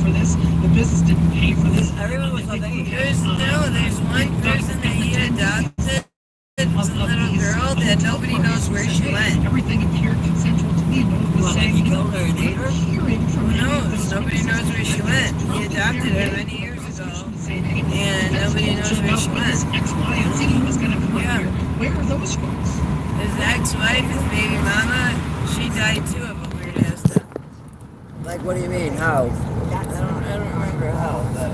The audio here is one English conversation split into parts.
for this. The business didn't pay for this. Everyone was loving it. There's one person that he adopted. It's a little girl that nobody knows where she went. Everything appeared consensual to me. No one was saying, he killed her and ate her? Who knows? Nobody knows where she went. He adopted her many years ago, and nobody knows where she went. X, Y, and Z was going to come up here. Where are those folks? His ex-wife, his baby mama, she died too of a weird ass death. Like, what do you mean? How? I don't remember how, but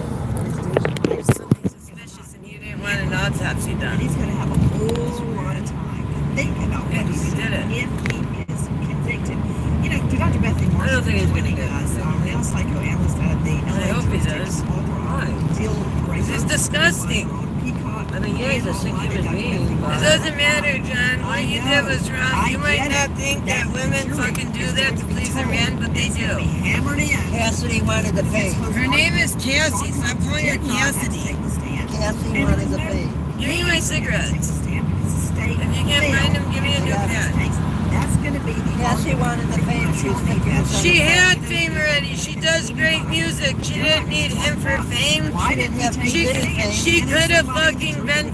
there's something suspicious, and he didn't want an autopsy done. He's going to have a whole lot of time to think about what he did it. If he is convicted. You know, to Dr. Bethany Moore, I don't think he's going to get male psychoanalyst out of the I hope he does. This is disgusting. I mean, yeah, he's a sick human being. It doesn't matter, John. What you did was wrong. You might not think that women fucking do that to please their men, but they do. Cassidy wanted the pay. Her name is Cassie. Stop calling her Cassidy. Cassie wanted the pay. Give me my cigarettes. If you can't find them, give me a new pack. That's going to be Cassie wanted the fame. She had fame already. She does great music. She didn't need him for fame. She could have fucking been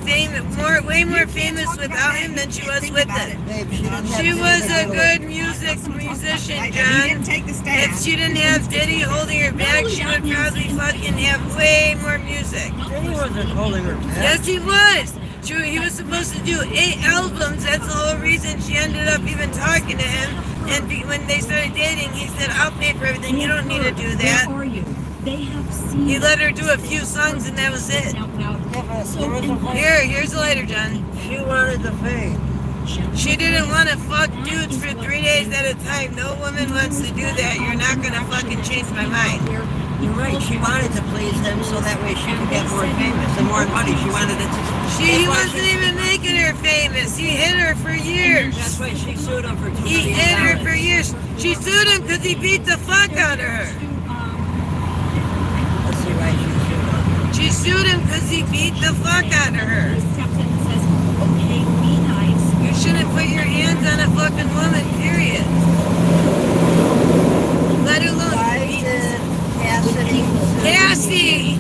way more famous without him than she was with him. She was a good musician, John. If she didn't have Diddy holding her back, she would probably fucking have way more music. Diddy wasn't holding her back. Yes, he was. He was supposed to do 8 albums. That's the whole reason she ended up even talking to him. And when they started dating, he said, I'll pay for everything. You don't need to do that. He let her do a few songs and that was it. Here's a lighter, John. She wanted the fame. She didn't want to fuck dudes for 3 days at a time. No woman wants to do that. You're not going to fucking change my mind. You're right. She wanted to please him so that way she could get more famous and more money. She wanted it to... He wasn't even making her famous. He hit her for years. That's why she sued him for $2 million. He hit her for years. She sued him because he beat the fuck out of her. Let's see why she sued him. She sued him because he beat the fuck out of her. You shouldn't put your hands on a fucking woman, period. Let alone Cassie!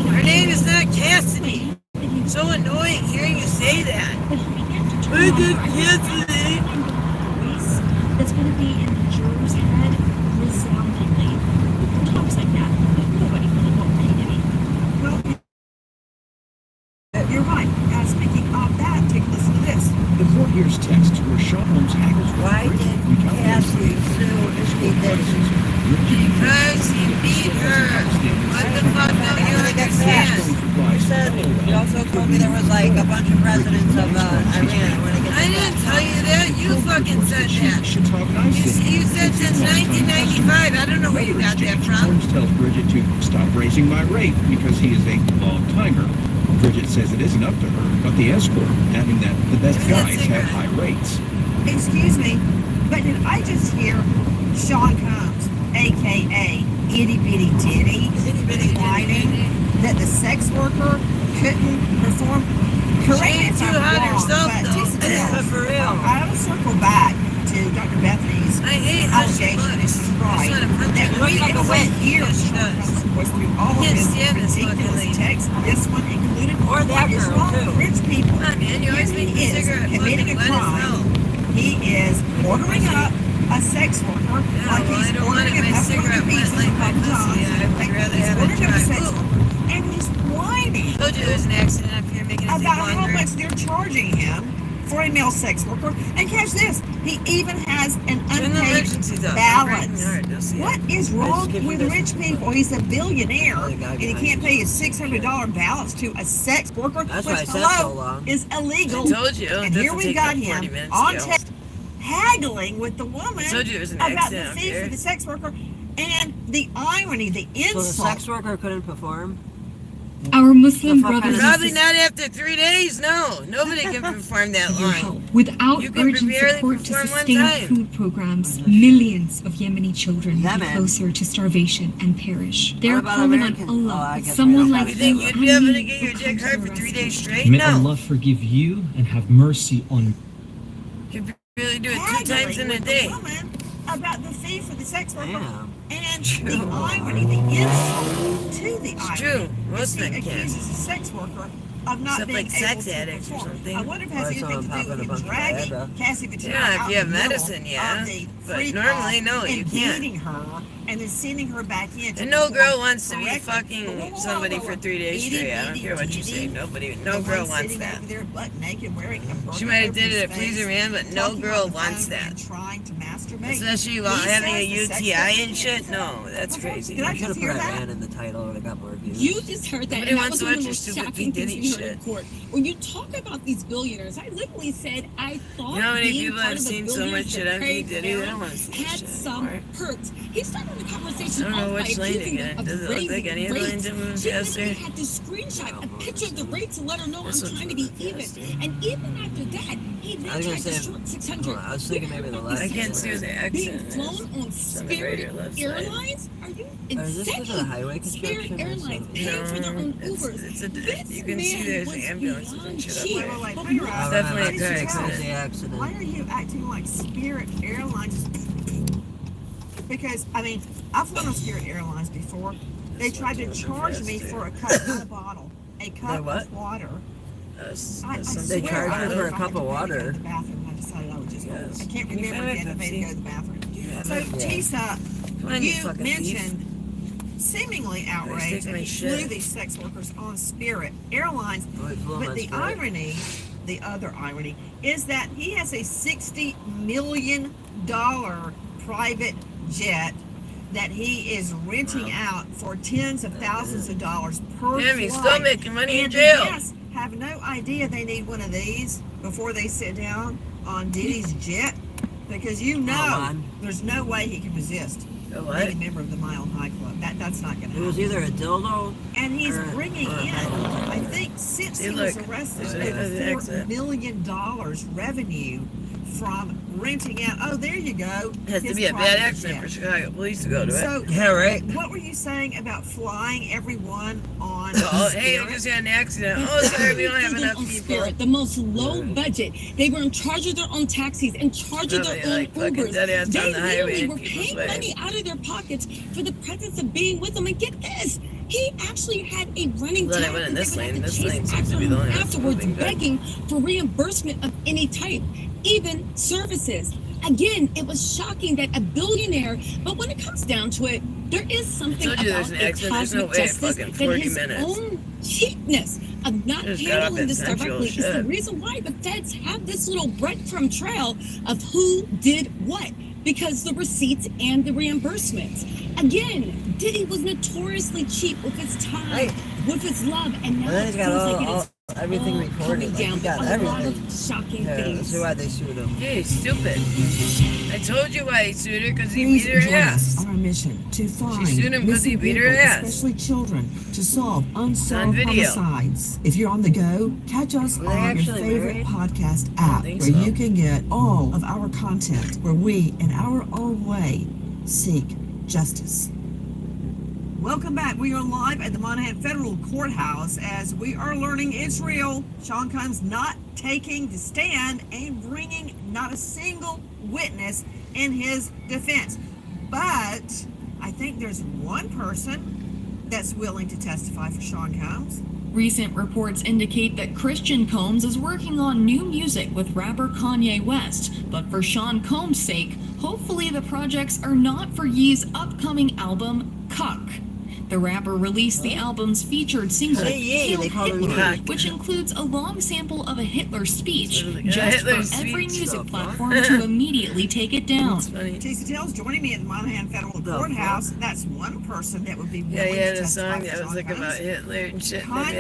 Her name is not Cassidy. So annoying hearing you say that. I did Cassidy. That's going to be in the juror's head resoundingly. Who talks like that? Nobody really won't pay any. Well, you're right. Speaking of that, take a listen to this. The court hears text where Sean Holmes haggles. Why did Cassie sue Pete Davidson? Because he beat her. What the fuck don't you understand? You said, you also told me there was like a bunch of presidents of Iran. I didn't tell you that. You fucking said that. You said since 1995. I don't know where you got that from. Holmes tells Bridget to stop raising my rate because he is a long timer. Bridget says it isn't up to her, but the escort, having that the best guys have high rates. Excuse me, but did I just hear Sean Combs, a.k.a. Itty Bitty Diddy, whining that the sex worker couldn't perform? Correct me if I'm wrong, but for real, I will circle back to Dr. Bethany's allegation. This is right. That it went years was through all of his ridiculous texts. This one included. Or that girl, too. Rich people. Come on, man. You always make me cigarette committing a crime. He is ordering up a sex worker like he's ordering a cigarette like my pussy. I would rather have it dry. And he's whining. I told you there's an accident up here making it take about longer. how much they're charging him for a male sex worker. And catch this, he even has an unpaid balance. What is wrong with rich people? He's a billionaire and he can't pay his $600 balance to a sex worker, That's which why I said so long. is illegal. I told you. And here we got him on text haggling with the woman I told you there was an about the accident fee up for the sex worker. And the irony, the insult. So the sex worker couldn't perform? Our Muslim brothers Probably not after 3 days, no. Nobody can perform that long. Without You can urgent barely support to perform one sustain time. food programs, millions of Yemeni children Yeah, will be man. closer to starvation and perish. They're about calling Americans? on Oh, I Allah, guess someone we don't like You think you you'd and be able me to get your will dick come hard to for the 3 days rescue. straight? May No. Allah forgive you and have mercy on You could really do it 2 times in a day. about the fee for the sex worker Damn. and the irony, the insult to the It's irony. true. is Most he men can. accuses a sex worker of not Except being like sex able to addicts or perform. something. I wonder if it Or has anything someone to do popping with a him bunch of dragging Viagra. Cassie Vitar Yeah, if out you have in the middle medicine, yeah. of the But freak normally, off no, you and can't. beating her and then sending her back in. And no girl wants to be correctly. fucking somebody for 3 days straight. I don't care what you say. No girl wants that. Over there, butt naked, wearing a burqa She might have over did his it to please her face, man, but no talking girl on the wants phone that. and trying to masturbate. Especially while He having a says the sex UTI worker and shit. No, that's crazy. Did I You should have just put hear that that? man in the title and it got more views. You just heard that, Nobody and that wants was to one of watch the your most stupid shocking P. things Diddy we heard shit. in court. When you talk about these billionaires, I literally said I thought You know how many being people part have of the seen so billionaires much shit that on P. Craig Diddy? They Aaron don't want to see this had shit some anymore. perks. He started the conversation I don't know off by which lane to accusing get them in. of Does it look like raising any of the lanes rates. that move She faster? literally had to screenshot a picture of the rate to let her know This I'm one's trying to be moving even. faster. And even after that, he then I was gonna tried to say, short 600. I was thinking maybe the last I can't see what the Being accent flown is. on on the Spirit greater left side. Airlines? Are you Is this insane? because of the highway Spirit construction or Airlines something? paying for their own it's Ubers. a, This you can see man there's was ambulances beyond and shit up cheap. there. Wait, But hang more- on. Definitely a Did car you accident. tell? The accident. Why are you acting like Spirit Airlines? Because, I mean, I've flown on Spirit Airlines before. They tried to charge me for a cup, not a bottle. A cup what? of water. That's I something. They swear charged I you was- for a if I cup had to of pay to go water. to the bathroom, I decided I would just go. Yes. I can't Can you remember find again a to pay to go Pepsi? to the bathroom. Yeah, So, Yeah. Tisa, Come on, you you fucking thief. mentioned seemingly outraged take that my he shit. flew these sex workers on Spirit Airlines. Oh, he flew him But on the Spirit. irony, the other irony, is that he has a $60 million private jet that he is renting out for tens of thousands of dollars per Damn, he's flight. still making money in And jail. the guests have no idea they need one of these before they sit down on Diddy's jet, because you know on. there's no way he can resist A being what? a member of the Mile High Club. That's not going to It was happen. either a dildo And he's or- bringing or a in, metal I detector. think, since See, he was look, arrested, there's an over exit. $4 million revenue from renting out. Oh, there you go. It has to his be a bad private accident jet. for Chicago police to go to it. So, Yeah, right. what were you saying about flying everyone on Oh, hey, I Spirit? just had an accident. Oh, sorry, we don't have enough on people. Spirit, the most low budget. They were in charge of their own taxis, in charge of Nobody their own like fucking Ubers. dead ass They on the highway literally in were people's paying way. money out of their pockets for the presence of being with them. And get this, he actually had a running Glad I tab went in that this they would lane. have to This chase lane seems after to be the him only one that's afterwards, moving good. begging for reimbursement of any type, even services. Again, it was shocking that a billionaire, but when it comes down to it, there is something told you about there's an a accident. There's no cosmic way, justice fucking that 40 his minutes. own cheapness of not Just got off handling at this Central, directly is the shit. reason why the feds have this little breadcrumb trail of who did what, because the receipts and the reimbursements. Again, Diddy was notoriously cheap with his time, Right. with his love, and now And then it he's got feels like it all is everything all recorded. coming Like, down he got on a lot everything. of shocking Yeah, things. that's why they sued him. Hey, he's stupid. I told you why he sued her, because he Please beat her join ass. us on our mission to find sued him 'cause he missing beat her people, ass. especially children, to solve unsolved video. homicides. If you're on the go, catch us Were they on your actually favorite married? podcast app, think where so. you can get all of our content, where we, in our own way, seek justice. Welcome back. We are live at the Monahan Federal Courthouse as we are learning it's real. Sean Combs not taking the stand and bringing not a single witness in his defense. But I think there's one person that's willing to testify for Sean Combs. Recent reports indicate that Christian Combs is working on new music with rapper Kanye West, but for Sean Combs' sake, hopefully the projects are not for Ye's upcoming album, Cuck. The rapper released the album's featured single, Hey, Ye, Hail they call him Hitler, Cuck. which includes a long sample of a Hitler speech, Yeah, just Hitler's for every speech. music The platform fuck? to immediately take it down. It's funny. Tisa Tell's joining me at the Monahan Federal The Courthouse. That's one person that would be willing Yeah, he to had a testify song for that was Sean like Combs. about Hitler and shit. They made him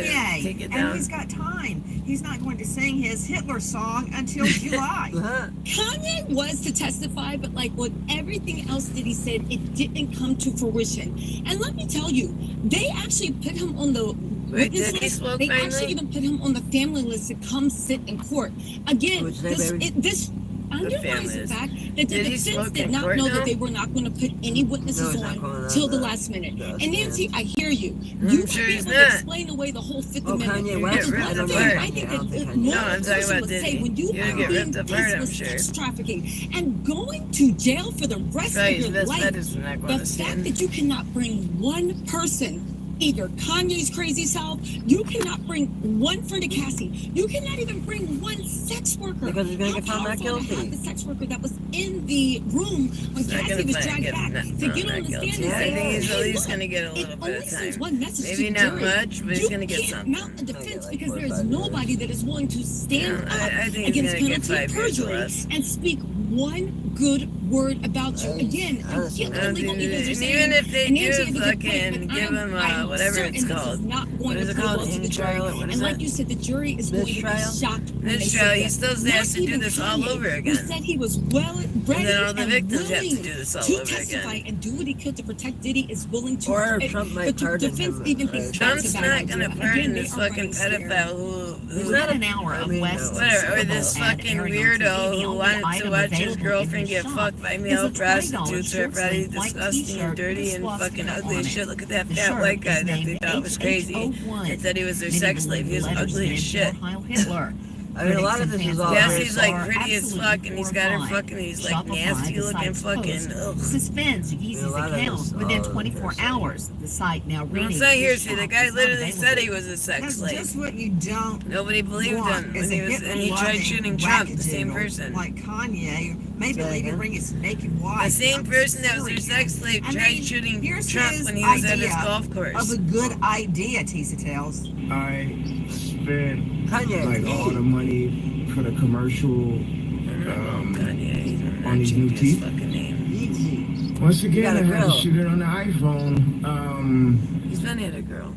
take Kanye, it and down. he's got time. He's not going to sing his Hitler song until July. Uh-huh. Kanye was to testify, but like with everything else that he said, it didn't come to fruition. And let me tell you, they actually put him on the Wait, witness did he list. smoke They finally? actually even put him on the family list to come sit in court. Again, What's his name, baby? this underlies the fact that the Did he defense smoke did in not court know now? that they were not going to put any witnesses No, he's not calling on out till the that. last minute. The And Nancy, stand. I hear you. I'm You sure might be he's able to not. explain away the whole Fifth Oh, Amendment. Kanye You West. get But ripped I don't the know. thing, apart. I think I don't that think the Kanye No, normal I'm talking person about would say Diddy. when you You're are gonna get being ripped apart, faced I'm with sure. sex trafficking and going to jail for the rest Right, of your that's life, medicine not going the to fact stand. that you cannot bring one person, either Kanye's crazy self, you cannot bring one friend of Cassie, you cannot even bring one sex worker. Because he's gonna How get found not powerful to have guilty. the sex worker that was in the room when He's not Cassie gonna was find dragged get back not to found get on not the guilty. stand and I say, think he's at hey, least look, gonna get a it little bit only of sends time. one message Maybe to the not jury. much, but he's You gonna get can't something. mount a defense like because 4 or there is 5 years. nobody that is willing to stand Yeah, up I think he's against gonna get penalty of 5 years or perjury less. and speak one good word about you. Again, I honestly, get I the don't legal think eagles are and saying, even if they and do Nancy have a good point, fucking but give him I'm whatever certain it's this called. is not going What is to it play called? well to the Hinge jury. trial? What is And like it? you said, the jury is going to be Mistrial? shocked when they Mistrial. see He this. still has Not to do even this all Kanye, over who again. said he was ready then all the and victims have to willing do this all to over testify again. and do what he could to protect Diddy, is willing to. Or Trump might but the pardon defense him, even right? thinks that's Trump's a bad not idea. gonna Again, pardon they this are fucking running scared. pedophile He's who not an hour of West's whatever, or this ad fucking airing on TV, weirdo the who only wanted to item watch his available in girlfriend his get shop fucked by is male a $20 prostitutes who are probably short-sleeved white disgusting t-shirt and with dirty a and fucking swastika ugly on as it. shit. Look at that The fat shirt white guy is that they named thought was crazy. HH01. They said he was their Many sex slave. believe He was the letters ugly as stand shit. for Heil Hitler. I mean, a lot of this is all Yes, very he's like are pretty as absolutely fuck, and he's got her horrified. fucking, he's like Shopify, nasty the looking site's fucking, post, ugh. suspends Yeezy's a lot of account this within all 24 hearsay. hours. The site now reading. It's not "This hearsay. The shop guy is not literally said he available." was a sex That's slave. just what you don't Nobody believed want him is when he a was, and he tried Hitler-loving shooting Trump, the same wackadoodle person. like Kanye. Maybe Say even again? bring his naked wife. The same I'm person that was their serious. sex slave I tried mean, shooting here's Trump his when he was at his idea golf course. Of a good idea, Tisa tells. I spent Kanye. like all the money for the commercial Kanye, he's not on these new changing his teeth. fucking name. Easy. Once You again, got I a had to grill. shoot it on the iPhone. He's been hit a girl.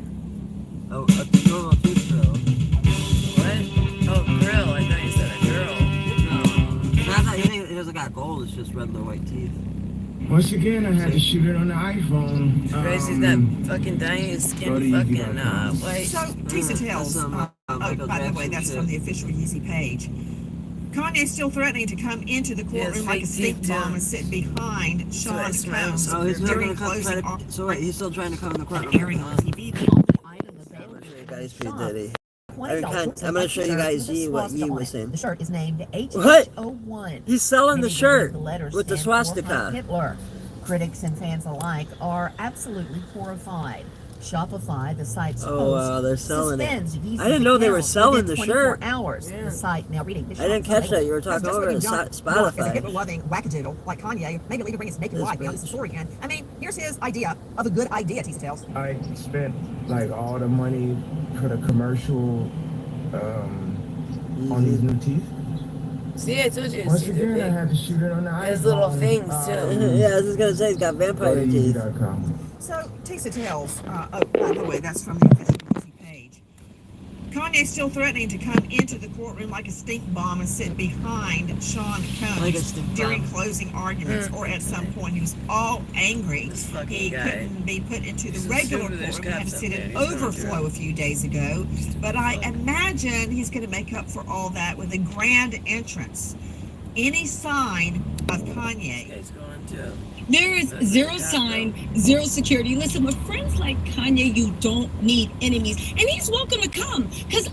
Oh, a normal tooth drill. What? Oh, grill. I thought you said a girl. No, I thought he doesn't got gold. It's just regular white teeth. Once again, I had to shoot it on the iPhone. Christ, he's not fucking dying his go skin to fucking Yeezy.com. white. So, Tisa tells. That's some, Michael by the way, Jackson that's shit. from the official Yeezy page. Kanye's still threatening to come into the He has courtroom like a fake stink teeth, bomb too. and sit behind So it Sean smells. Combs Oh, he's still during gonna come closing. try to. So wait, he's still trying to come in the courtroom. Airing on TV, the only item available Show you in guys his P. shop. Diddy. $20 I'm gonna show you guys with a what Yee swastika was on it. saying. The shirt is named What? HH01. He's selling the Many shirt believe the letters with the stand for Heil swastika. Hitler. Critics and fans alike are absolutely horrified. Shopify, the site's Oh, wow, they're selling it. suspends Yeezy's I didn't know they were account selling within the 24 shirt. hours. Yeah. The site now reading. This I didn't shop's catch that. You were That's talking just over what you at don't want is a Spotify. Hitler-loving wackadoodle like Kanye. Maybe even bring his naked This wife beyond bitch. the story again. I mean, here's his idea of a good idea, Tisa tells. I spent like all the money for the commercial on these new teeth. See, I told you his Once teeth are again, I big. had to shoot it on the iPhone. His little things, too. Yeah, I was just gonna say he's got Go vampire to teeth. Yeezy.com. So, Tisa tells, oh, by the way, that's from the official Yeezy page. Kanye's still threatening to come into the courtroom like a stink bomb and sit behind Sean Combs Like a stink during bomb. closing arguments, or at some point he was all angry. This fucking He guy. couldn't be put into the He's regular assuming there's courtroom. He had to cops sit up in there. He's going overflow through. a few days ago. But I imagine he's going to make up for all that with a grand entrance. Any sign of Kanye. This guy's going to. There is zero sign, zero security. Listen, with friends like Kanye, you don't need enemies. And he's welcome to come. Because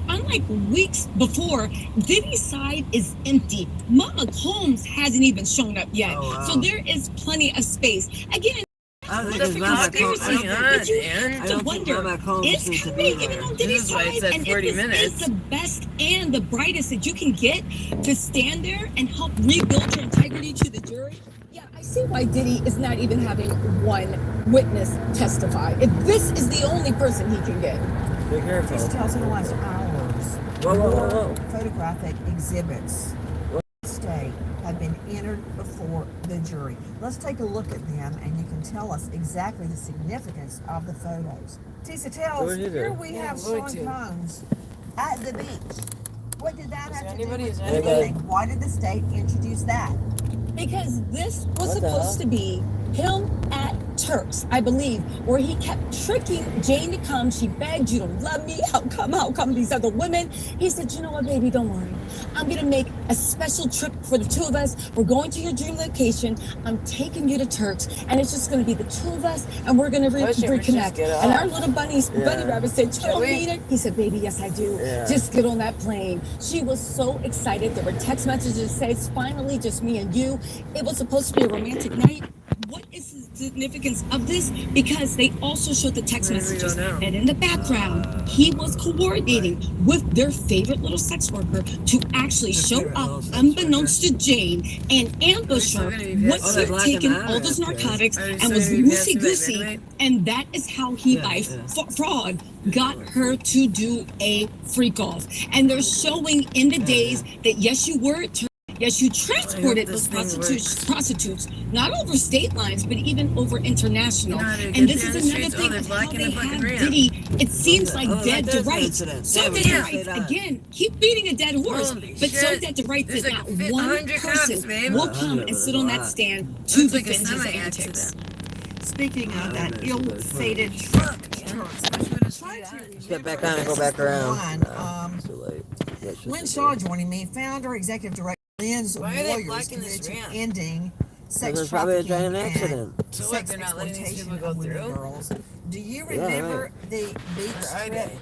unlike weeks before, Diddy's side is empty. Mama Combs hasn't even shown up yet. Oh, wow. So there is plenty of space. Again, I don't think that's his a Mama conspiracy. Combs. Hang on, But you man. have I to don't think wonder, Mama Combs is needs to be Kanye even there. on Diddy's This is why it side? said And 40 if this minutes. is the best and the brightest that you can get to stand there and help rebuild your integrity to the jury, yeah, I see why Diddy is not even having one witness testify. If this is the only person he can get. Be careful. Tisa tells in the last hours. Whoa, whoa, whoa, more whoa. photographic exhibits state have been entered before the jury. Let's take a look at them and you can tell us exactly the significance of the photos. Tisa tells, Go ahead, here we have go Sean to. Combs at the beach. What did that have to do anybody- with is anything? Why did the state introduce that? Because this was What the supposed hell? to be him at Turks, I believe, where he kept tricking Jane to come. She begged, you don't love me. How come these other women? He said, you know what, baby, don't worry. I'm going to make a special trip for the two of us. We're going to your dream location. I'm taking you to Turks, and it's just going to be the two of us, and we're going to reconnect. And our little bunny rabbit said, you don't mean it? He said, baby, yes, I do. Just get on that plane. She was so excited. There were text messages that said, it's finally just me and you. It was supposed to be a romantic night. What is the significance of this? Because they also showed the text messages, and in the background, he was coordinating with their favorite little sex worker to actually show up, unbeknownst to Jane, and ambush her once he'd taken all those narcotics and was loosey-goosey, and that is how he, by fraud, got her to do a freak-off. And they're showing in the days that, yes, you were at yes, you transported those prostitutes, not over state lines, but even over international. And this is another thing of how they have Diddy. It seems like dead to rights. So dead to rights, again, keep beating a dead horse, but so dead to rights that not one person will come and sit on that stand to defend his antics. Speaking of that ill-fated truck, Get back on and go back around. Lynn Shaw joining me, founder, executive director. Lynn's Warriors committed to ending sex trafficking and sex exploitation of women and girls. Do you remember the beach trip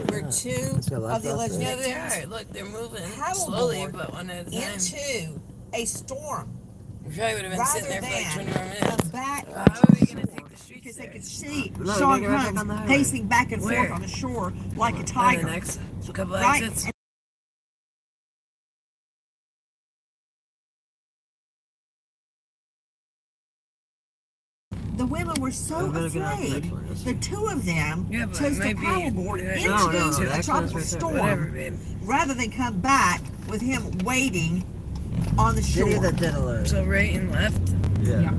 where two of the alleged victims they are. Look, they're moving slowly, but one at a time. Into a storm? You probably would have been sitting there for like 20 more minutes. Back How are we going to take the streets because there? they could see Sean Combs pacing back and forth on the shore like a tiger. The next couple Right? exits. The women were so afraid. The two of them Yeah, but chose to maybe- paddleboard No, into a tropical storm rather than come back with him waiting on the shore. Diddy the diddler. So right and left. Yeah.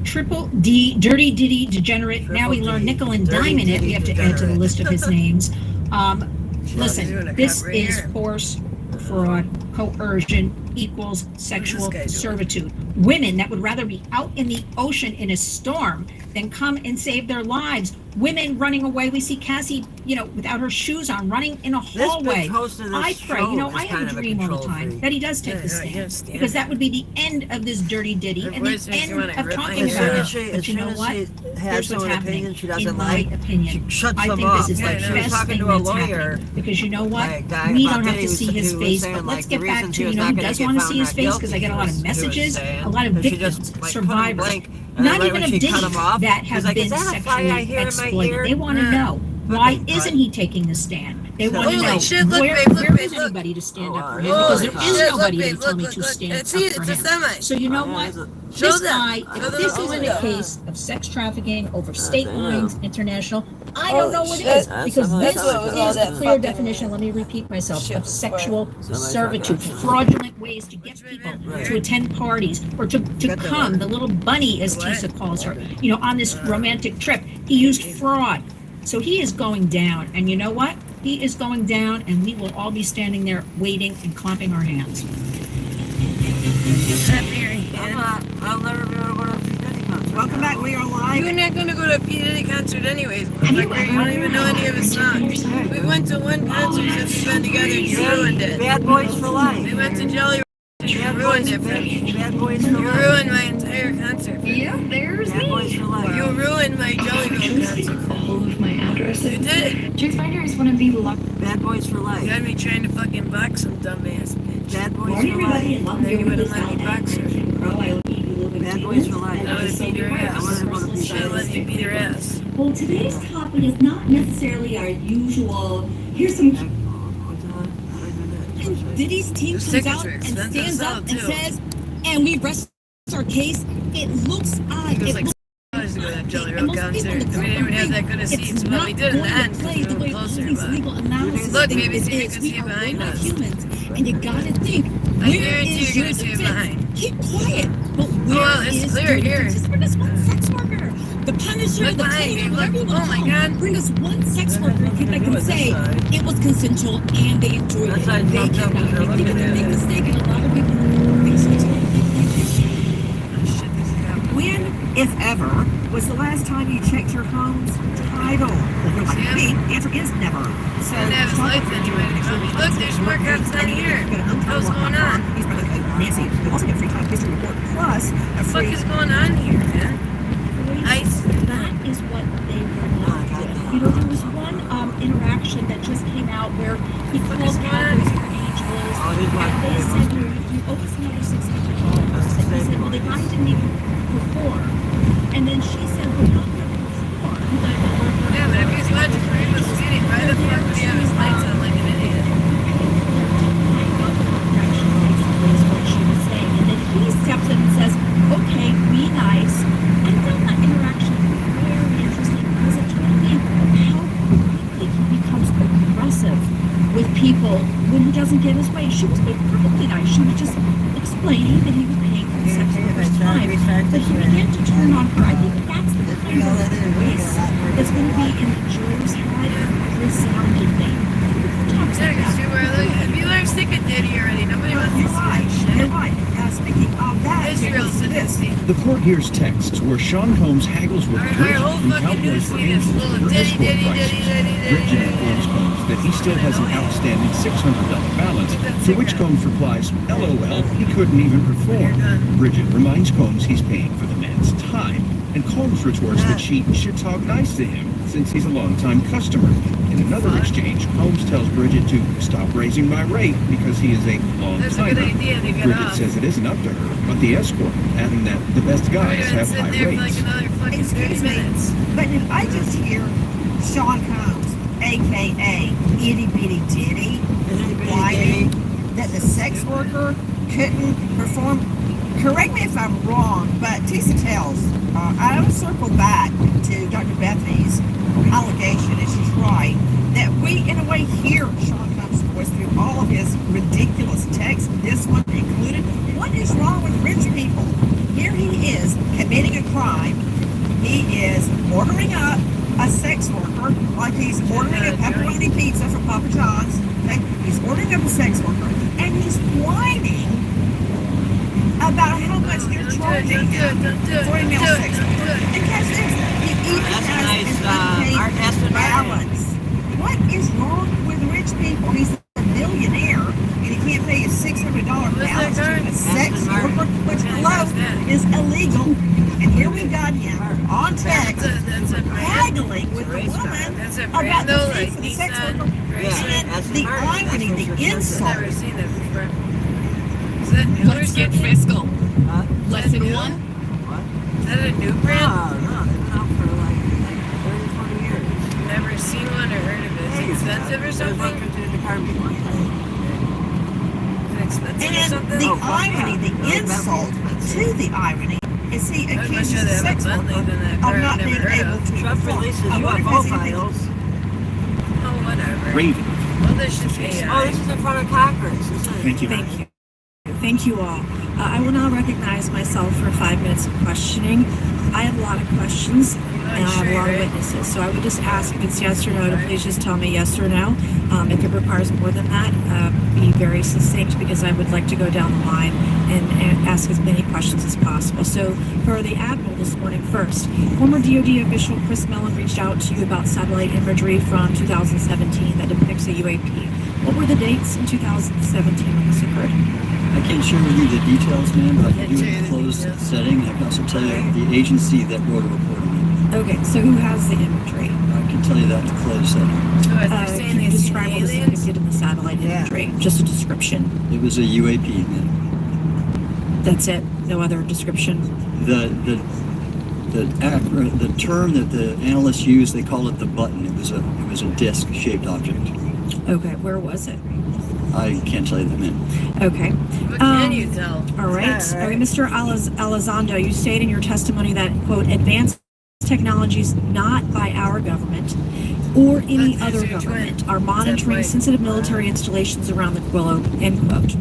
Triple D, Dirty Diddy Degenerate. Triple now we learn D, nickel and Dirty dime in it. Diddy We have to add to the Degenerate. list of his names. Doing Listen, a this cop right is here. force, fraud, coercion equals sexual guy doing? servitude. Women that would rather be out in the ocean in a storm than come and save their lives. Women running away. We see Cassie, without her shoes on, running in a hallway. I pray, I have a dream all the time that he does take the stand, because that would be the end of this dirty Diddy Her and the voice makes you end wanna of rip talking my about hair it. out. But you know what? Here's what's happening. She In doesn't my like, opinion, she shuts I them think off. this is the Like, she was best talking thing to a that's lawyer, happening. Because you know what? like, guy We about don't have Diddy to see was- his who was face, saying, but like, let's the get back reason to, she was who not gonna does get want to found see his not face, because I guilty get a lot of was- he was messages, saying, a lot of but she victims, just, like, put him survivors, blank, and not right even when of she Diddy, cut him off, that he have was like, been "Is that a fly I sexually hear in my exploited. ear?" They want to know, why isn't he taking the stand? They want to Holy know, shit, look, where babe, look, where babe, is look. anybody to stand up for him? Holy Because there shit, is look, nobody babe, to tell look, me look, to look. stand up It's for a him. semi. So you know Oh, yeah, what? it's a- Show This them. guy, Show if them this the isn't a whole case of sex trafficking over state Damn. lines, international, I don't know what shit. is. That's Because what- this that's what was all is that a clear fucking definition, let me repeat myself, shit of was sexual for. servitude, fraudulent ways to get people to attend parties or to Got the come, what? the little bunny, as What? Tisa calls her, on this romantic trip. He used fraud. So he is going down. And you know what? He is going down, and we will all be standing there waiting and clapping our hands. I'll never be able to go to a P. Diddy concert. Welcome back. We are live. You're not going to go to a P. Diddy concert anyways. Have you Like, you ever don't even know any of his songs. We went to one concert since we've been together. You ruined it. Bad Boys for Life. We went to Jelly and you ruined it for me. Bad Boys for You Life. ruined my entire concert. Yeah, there's Bad Boys me. for Life. You ruined my Jelly Roll concert. All of my addresses. You did. Chase Finder is one of the luck. Bad Boys for You Life. had me trying to fucking box some dumbass bitch. Bad Boys Morning, for everybody, Life. and welcome Then to you wouldn't this let me box her. Pro. I will eat you a little bit Bad of Boys for Life. I would have beat her I ass. wanted to go to P. Should have let Diddy. me beat her ass. Well, today's topic is not necessarily our usual. Here's some. Oh, Diddy's team Those comes tickets out are and expensive stands as hell, up and too. says, and we rest our case. It looks odd. It was It like looks $6 to go to that Jelly and Roll most people concert. in the We didn't even have that good of it's seats, but not we did in the going end to because play we the were way closer. police But legal analysis Look, thinks baby, it see, you is. can We see it are behind not us. humans, and you gotta think. I Where guarantee is you're your gonna see it defense? behind. Keep quiet. But where well, it's is clear your here. defense? Just bring us one sex worker. The Punisher, Look the behind plaintiff, me, look. whatever you want Oh to my call them. God. Bring us one sex worker if they can say it was consensual and they enjoyed That's it. how They you fucked up cannot. because they're I think it's looking a at big it. mistake, and a lot of people think so too. Shit, this is happening. When if ever, was the last time you checked your home's title? You're like, me, the answer is never. So, And that was Sean lights anyway. Look, there's more cops down here. What's going on? He's probably like, Nancy, you also get a free time history report plus What a the fuck free. is going on here, man? Ice. That is what they were not with. You know, there was one interaction that just came out where he called Cowboys for Angels, and they said, you owe us another $600. And he said, well, the guy didn't even perform. And then she said, well, not going to perform. Yeah, but if he's watching Rainbow City, why the fuck would he have his lights on like an idiot? Is what she was saying. And then he steps in and says, okay, be nice. I found that interaction very interesting because it told me how quickly he becomes aggressive with people when he doesn't get his way. She was being perfectly nice. She was just explaining that he was paying for the sex worker's time. But he began to turn on her. I think that's the kind of voice that's going to be in the juror's head resoundingly. Talks like that. If you learn sick of Diddy already, nobody wants to You're see right. that shit. You're right. Speaking of that, Israel listen to this. The court hears texts where Sean Combs haggles with Our Bridget whole from fucking Cowboys news for feed is Angels full of for Diddy, escort Diddy, prices. Diddy, Diddy, Bridget Diddy. informs Combs that he still has an outstanding $600 balance, to which Combs replies, LOL, he couldn't even perform. Bridget reminds Combs he's paying for the man's time, and Combs retorts that she should talk nice to him since he's a longtime customer. In another exchange, Combs tells Bridget to stop raising my rate because he is a That's a good long-timer. idea to get Bridget off. says it isn't up to her, but the escort, adding that the best guys We're gonna have sit high there for like rates. another fucking 30 Excuse me, minutes. but did I just hear Sean Combs, aka Itty Bitty Diddy, whining that the sex worker couldn't perform? Correct me if I'm wrong, but Tisa tells, I will circle back to Dr. Bethany's allegation, and she's right, that we, in a way, hear Sean Combs' voice through all of his ridiculous texts, this one included. What is wrong with rich people? Here he is committing a crime. He is ordering up a sex worker like he's ordering a pepperoni pizza from Papa John's. Okay? He's ordering up a sex worker, and he's whining about how much they're charging him for a male sex worker. And catch this, he even has an unpaid balance. What is wrong with rich people? He's a millionaire, and he can't pay a $600 balance to a sex worker, which alone is illegal. And here we've got him on text haggling with the woman about the fee for the sex worker. And the irony, the insult. Never seen that before. Is that new or Let's get something? fiscal. Lesson Lesson one? one? Is that a new brand? No, they've been out for like 30, 40 years. Never seen one or heard of it. Is it expensive or something? Is it expensive or And something? the irony, the insult to the irony is he I'd much accuses rather the have a sex Bentley worker than that of car I've not never being heard able of. to Trump perform. releases I wonder if UFO there's anything- files. Oh, whatever. Raven. Well, this should be Oh, this is in front of Congress, isn't it? Thank you. Thank you. Thank you all. I will now recognize myself for 5 minutes of questioning. I have a lot of questions and I have a lot of witnesses. So I would just ask if it's yes or no to please just tell me yes or no. If it requires more than that, be very succinct because I would like to go down the line and ask as many questions as possible. So for the Admiral this morning first, former DoD official Chris Mellon reached out to you about satellite imagery from 2017 that depicts a UAP. What were the dates in 2017 when this occurred? I can't share with you the details, ma'am, but I can do it in a closed setting. I can also tell you the agency that wrote a report on Okay, so who has the imagery? it. I can tell you that in a closed setting. So if they're saying Can you they see describe what is aliens? depicted in the satellite imagery? Just a description. It was a UAP, ma'am. That's it. No other description. The term that the analysts used, they call it the button. It was a disc-shaped object. Okay, where was it? I can't tell you that, ma'am. Okay. What can you tell? All right. Yeah, Okay, Mr. Elizondo, you state in your testimony that, quote, advanced technologies not by our government or any other government are monitoring sensitive military installations around the globe, end quote.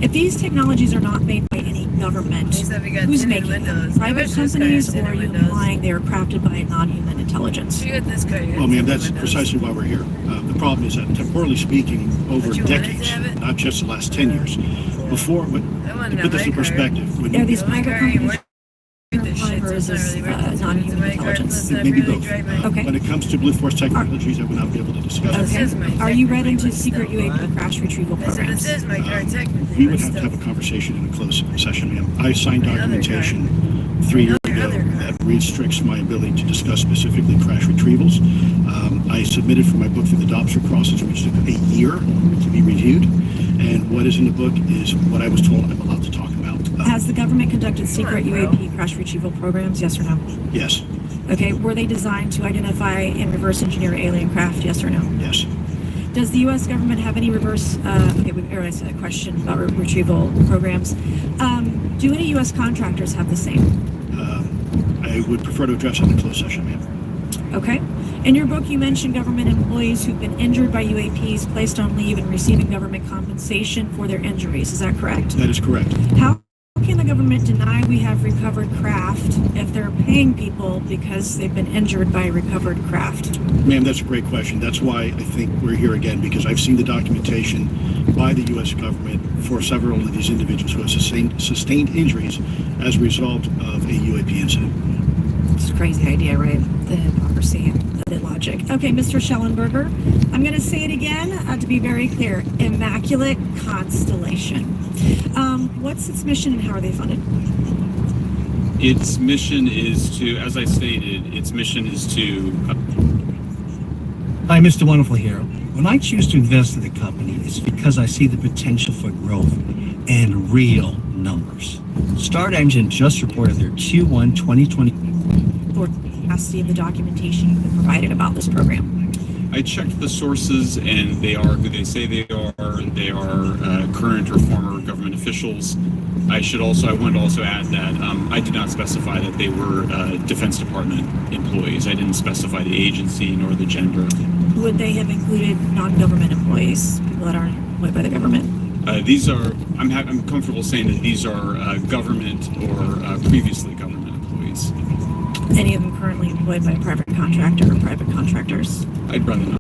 If these technologies are not made by any government, who's making them? Private companies, or are you implying they are crafted by a non-human intelligence? Well, ma'am, that's precisely why we're here. The problem is that, temporally speaking, over decades, not just the last 10 years, before, to put this in perspective, when Are these private companies or is this non-human intelligence? Maybe both. Okay. When it comes to Blue Force Technologies, I would not be able to discuss. Okay. Are you read into secret UAP crash retrieval programs? We would have to have a conversation in a closed session, ma'am. I signed documentation 3 years ago that restricts my ability to discuss specifically crash retrievals. I submitted for my book through the Dobson process, which took a year to be reviewed. And what is in the book is what I was told I'm allowed to talk about. Has the government conducted secret UAP crash retrieval programs? Yes or no? Yes. Okay. Were they designed to identify and reverse engineer alien craft? Yes or no? Yes. Does the U.S. government have any reverse? Okay, we've already asked a question about retrieval programs. Do any U.S. contractors have the same? I would prefer to address it in a closed session, ma'am. Okay. In your book, you mentioned government employees who've been injured by UAPs, placed on leave, and receiving government compensation for their injuries. Is that correct? That is correct. How can the government deny we have recovered craft if they're paying people because they've been injured by recovered craft? Ma'am, that's a great question. That's why I think we're here again, because I've seen the documentation by the U.S. government for several of these individuals who have sustained injuries as a result of a UAP incident. It's a crazy idea, right? The hypocrisy and the logic. Okay, Mr. Schellenberger, I'm going to say it again to be very clear. Immaculate Constellation. What's its mission and how are they funded? Its mission is to, as I stated, its mission is to... Hi, Mr. Wonderful Hero. When I choose to invest in a company, it's because I see the potential for growth and real numbers. Start Engine just reported their Q1 2020 capacity of the documentation you've been provided about this program. I checked the sources, and they are who they say they are. They are current or former government officials. I want to also add that I did not specify that they were Defense Department employees. I didn't specify the agency nor the gender. Would they have included non-government employees, people that aren't employed by the government? These are, I'm comfortable saying that these are government or previously government employees. Any of them currently employed by a private contractor or private contractors? I'd rather not.